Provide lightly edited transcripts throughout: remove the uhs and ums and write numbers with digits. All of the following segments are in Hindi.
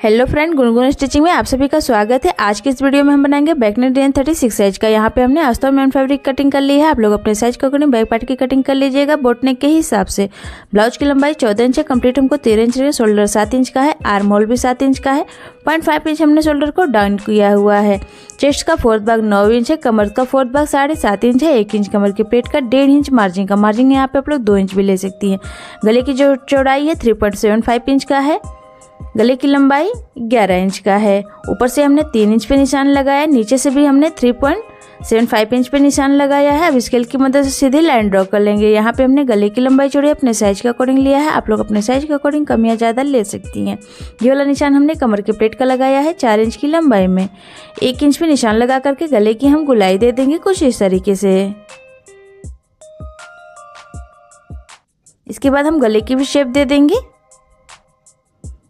हेलो फ्रेंड, गुनगुन स्टिचिंग में आप सभी का स्वागत है। आज की इस वीडियो में हम बनाएंगे बैक नेक डिजाइन 36 साइज का। यहाँ पे हमने आस्था मैन फैब्रिक कटिंग कर ली है। आप लोग अपने साइज के अकॉर्डिंग बैक पार्ट की कटिंग कर लीजिएगा बोट नेक के हिसाब से। ब्लाउज की लंबाई 14 इंच है, कंप्लीट हमको 13 इंच है, शोल्डर 7 इंच का है, आर्म होल भी 7 इंच का है, 0.5 इंच हमने शोल्डर को डाउन किया हुआ है। चेस्ट का फोर्थ भाग 9 इंच है, कमर का फोर्थ भाग 7.5 इंच है, 1 इंच कमर के प्लेट का, 1.5 इंच मार्जिन का। मार्जिन यहाँ पे आप लोग 2 इंच भी ले सकती हैं। गले की जो चौड़ाई है 3.75 इंच का है। गले की लंबाई 11 इंच का है। ऊपर से हमने 3 इंच पे निशान लगाया, नीचे से भी हमने 3.75 इंच पे निशान लगाया है। अब स्केल की मदद से सीधी लाइन ड्रॉ कर लेंगे। यहाँ पे हमने गले की लंबाई चौड़ाई अपने साइज के अकॉर्डिंग लिया है। आप लोग अपने साइज के अकॉर्डिंग कम या ज़्यादा ले सकती हैं। ये वाला निशान हमने कमर के प्लेट का लगाया है 4 इंच की लंबाई में। 1 इंच पे निशान लगा करके गले की हम गुलाई दे देंगे कुछ इस तरीके से। इसके बाद हम गले की भी शेप दे देंगे।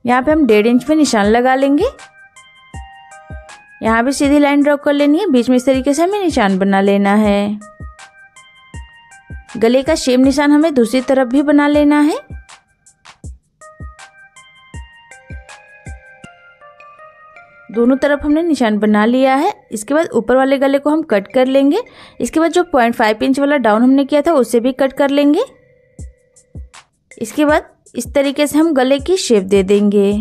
यहाँ पे हम 1.5 इंच पे निशान लगा लेंगे। यहाँ भी सीधी लाइन ड्रॉ कर लेनी है, बीच में इस तरीके से हमें निशान बना लेना है। गले का शेप निशान हमें दूसरी तरफ भी बना लेना है। दोनों तरफ हमने निशान बना लिया है। इसके बाद ऊपर वाले गले को हम कट कर लेंगे। इसके बाद जो 0.5 इंच वाला डाउन हमने किया था उससे भी कट कर लेंगे। इसके बाद इस तरीके से हम गले की शेप दे देंगे।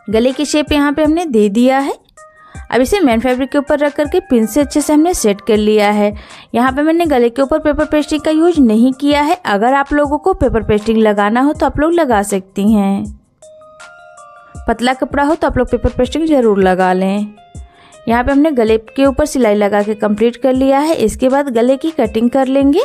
गले की शेप यहाँ पे हमने दे दिया है। अब इसे मैन फैब्रिक के ऊपर रख करके पिन से अच्छे से हमने सेट कर लिया है। यहाँ पे मैंने गले के ऊपर पेपर पेस्टिंग का यूज नहीं किया है। अगर आप लोगों को पेपर पेस्टिंग लगाना हो तो आप लोग लगा सकती हैं। पतला कपड़ा हो तो आप लोग पेपर पेस्टिंग जरूर लगा लें। यहाँ पे हमने गले के ऊपर सिलाई लगा के कंप्लीट कर लिया है। इसके बाद गले की कटिंग कर लेंगे।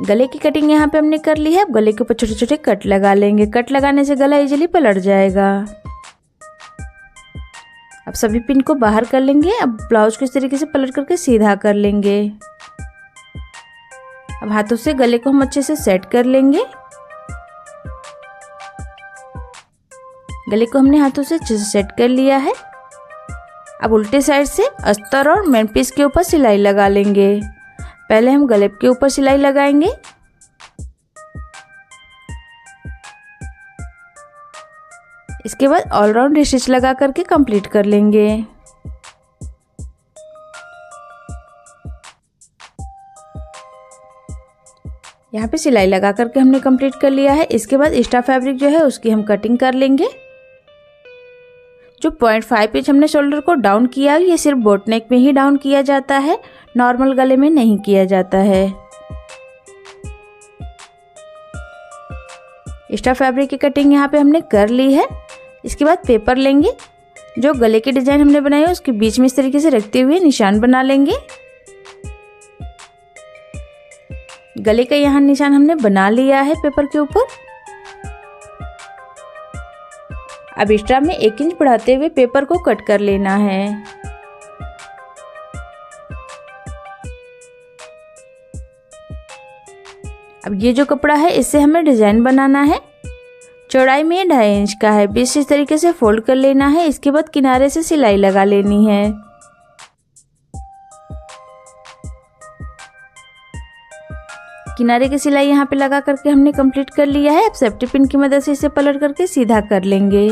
गले की कटिंग यहाँ पे हमने कर ली है। अब गले के ऊपर छोटे छोटे कट लगा लेंगे। कट लगाने से गला इजीली पलट जाएगा। अब सभी पिन को बाहर कर लेंगे। अब ब्लाउज को इस तरीके से पलट करके सीधा कर लेंगे। अब हाथों से गले को हम अच्छे से सेट कर लेंगे। गले को हमने हाथों से अच्छे से सेट कर लिया है। अब उल्टे साइड से अस्तर और मेन पीस के ऊपर सिलाई लगा लेंगे। पहले हम गले के ऊपर सिलाई लगाएंगे। इसके बाद ऑल राउंड स्टिच लगा करके कंप्लीट कर लेंगे। यहाँ पे सिलाई लगा करके हमने कंप्लीट कर लिया है। इसके बाद एक्स्ट्रा फैब्रिक जो है उसकी हम कटिंग कर लेंगे। जो 0.5 इंच हमने शोल्डर को डाउन किया ये सिर्फ बोट नेक में ही डाउन किया जाता है, नॉर्मल गले में नहीं किया जाता है। एक्स्ट्रा फैब्रिक की कटिंग यहाँ पे हमने कर ली है। इसके बाद पेपर लेंगे। जो गले की डिजाइन हमने बनाई है उसके बीच में इस तरीके से रखते हुए निशान बना लेंगे। गले का यहाँ निशान हमने बना लिया है पेपर के ऊपर। अब एक्स्ट्रा में 1 इंच बढ़ाते हुए पेपर को कट कर लेना है। अब ये जो कपड़ा है इससे हमें डिजाइन बनाना है। चौड़ाई में 2.5 इंच का है। बीच इस तरीके से फोल्ड कर लेना है। इसके बाद किनारे से सिलाई लगा लेनी है। किनारे की सिलाई यहाँ पे लगा करके हमने कंप्लीट कर लिया है। अब सेफ्टी पिन की मदद से इसे पलट करके सीधा कर लेंगे।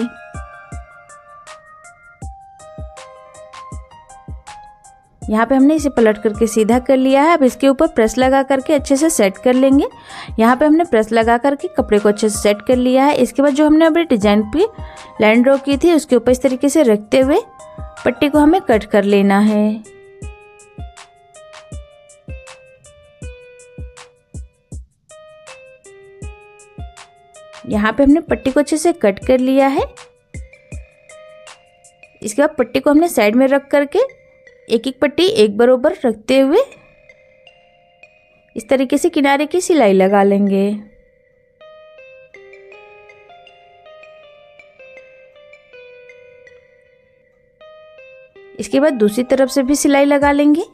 यहाँ पे हमने इसे पलट करके सीधा कर लिया है। अब इसके ऊपर प्रेस लगा करके अच्छे से सेट कर लेंगे। यहाँ पे हमने प्रेस लगा करके कपड़े को अच्छे से सेट कर लिया है। इसके बाद जो हमने अभी डिजाइन पे लाइन ड्रॉ की थी उसके ऊपर इस तरीके से रखते हुए पट्टी को हमें कट कर लेना है। यहाँ पे हमने पट्टी को अच्छे से कट कर लिया है। इसके बाद पट्टी को हमने साइड में रख करके एक एक पट्टी एक बराबर रखते हुए इस तरीके से किनारे की सिलाई लगा लेंगे। इसके बाद दूसरी तरफ से भी सिलाई लगा लेंगे।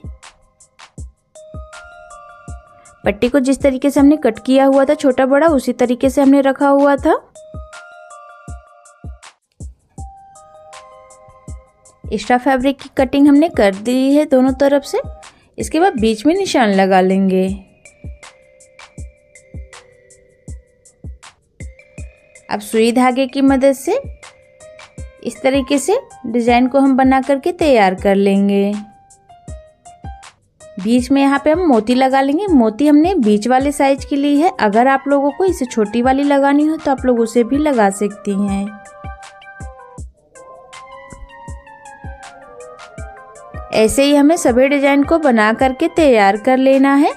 पट्टी को जिस तरीके से हमने कट किया हुआ था छोटा बड़ा उसी तरीके से हमने रखा हुआ था। एक्स्ट्रा फैब्रिक की कटिंग हमने कर दी है दोनों तरफ से। इसके बाद बीच में निशान लगा लेंगे। अब सुई धागे की मदद से इस तरीके से डिजाइन को हम बना करके तैयार कर लेंगे। बीच में यहाँ पे हम मोती लगा लेंगे। मोती हमने बीच वाले साइज की ली है। अगर आप लोगों को इसे छोटी वाली लगानी हो तो आप लोग उसे भी लगा सकती हैं। ऐसे ही हमें सभी डिजाइन को बना करके तैयार कर लेना है।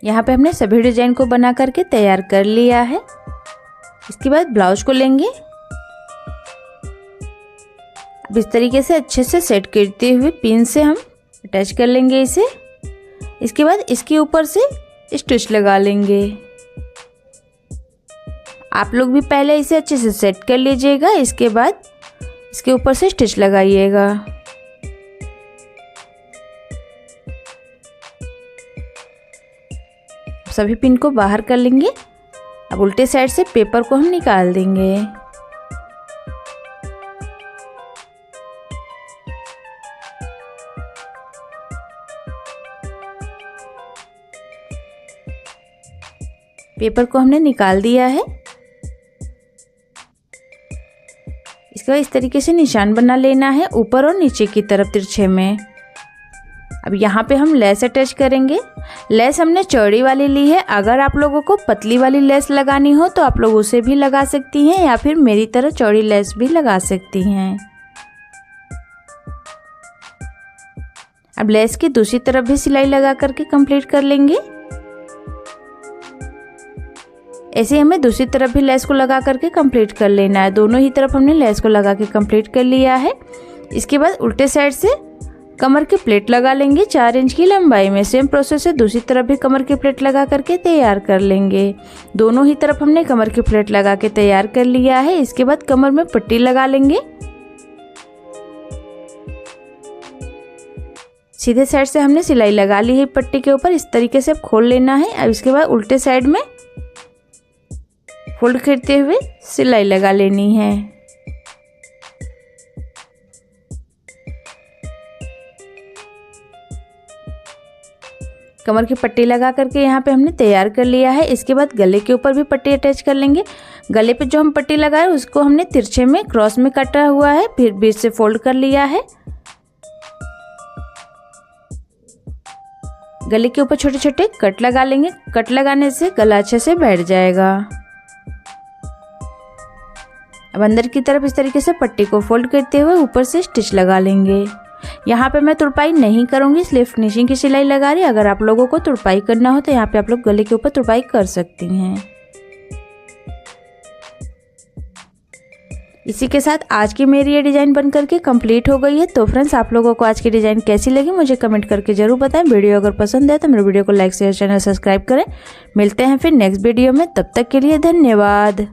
यहाँ पे हमने सभी डिजाइन को बना करके तैयार कर लिया है। इसके बाद ब्लाउज को लेंगे। अब इस तरीके से अच्छे से सेट करते हुए पिन से हम अटैच कर लेंगे इसे। इसके बाद इसके ऊपर से स्टिच लगा लेंगे। आप लोग भी पहले इसे अच्छे से सेट कर लीजिएगा, इसके बाद इसके ऊपर से स्टिच लगाइएगा। सभी पिन को बाहर कर लेंगे। अब उल्टे साइड से पेपर को हम निकाल देंगे। पेपर को हमने निकाल दिया है। इसके बाद इस तरीके से निशान बना लेना है ऊपर और नीचे की तरफ तिरछे में। अब यहाँ पे हम लेस अटैच करेंगे। लेस हमने चौड़ी वाली ली है। अगर आप लोगों को पतली वाली लेस लगानी हो तो आप लोग उसे भी लगा सकती हैं या फिर मेरी तरह चौड़ी लेस भी लगा सकती हैं। अब लेस की दूसरी तरफ भी सिलाई लगा करके कंप्लीट कर लेंगे। ऐसे हमें दूसरी तरफ भी लेस को लगा करके कंप्लीट कर लेना है। दोनों ही तरफ हमने लेस को लगा के कंप्लीट कर लिया है। इसके बाद उल्टे साइड से कमर की प्लेट लगा लेंगे 4 इंच की लंबाई में। सेम प्रोसेस से दूसरी तरफ भी कमर की प्लेट लगा करके तैयार कर लेंगे। दोनों ही तरफ हमने कमर की प्लेट लगा के तैयार कर लिया है। इसके बाद कमर में पट्टी लगा लेंगे। सीधे साइड से हमने सिलाई लगा ली है पट्टी के ऊपर। इस तरीके से खोल लेना है। अब इसके बाद उल्टे साइड में फोल्ड करते हुए सिलाई लगा लेनी है। कमर की पट्टी लगा करके यहाँ पे हमने तैयार कर लिया है। इसके बाद गले के ऊपर भी पट्टी अटैच कर लेंगे। गले पे जो हम पट्टी लगाए उसको हमने तिरछे में क्रॉस में काटा हुआ है, फिर बीच से फोल्ड कर लिया है। गले के ऊपर छोटे छोटे कट लगा लेंगे। कट लगाने से गला अच्छे से बैठ जाएगा। अब अंदर की तरफ इस तरीके से पट्टी को फोल्ड करते हुए ऊपर से स्टिच लगा लेंगे। यहाँ पे मैं तुरपाई नहीं करूँगी, इसलिए फिनिशिंग की सिलाई लगा रही। अगर आप लोगों को तुरपाई करना हो तो यहाँ पे आप लोग गले के ऊपर तुरपाई कर सकती हैं। इसी के साथ आज की मेरी ये डिज़ाइन बन करके कंप्लीट हो गई है। तो फ्रेंड्स, आप लोगों को आज की डिज़ाइन कैसी लगी मुझे कमेंट करके जरूर बताएं। वीडियो अगर पसंद है तो मेरे वीडियो को लाइक शेयर चैनल सब्सक्राइब करें। मिलते हैं फिर नेक्स्ट वीडियो में, तब तक के लिए धन्यवाद।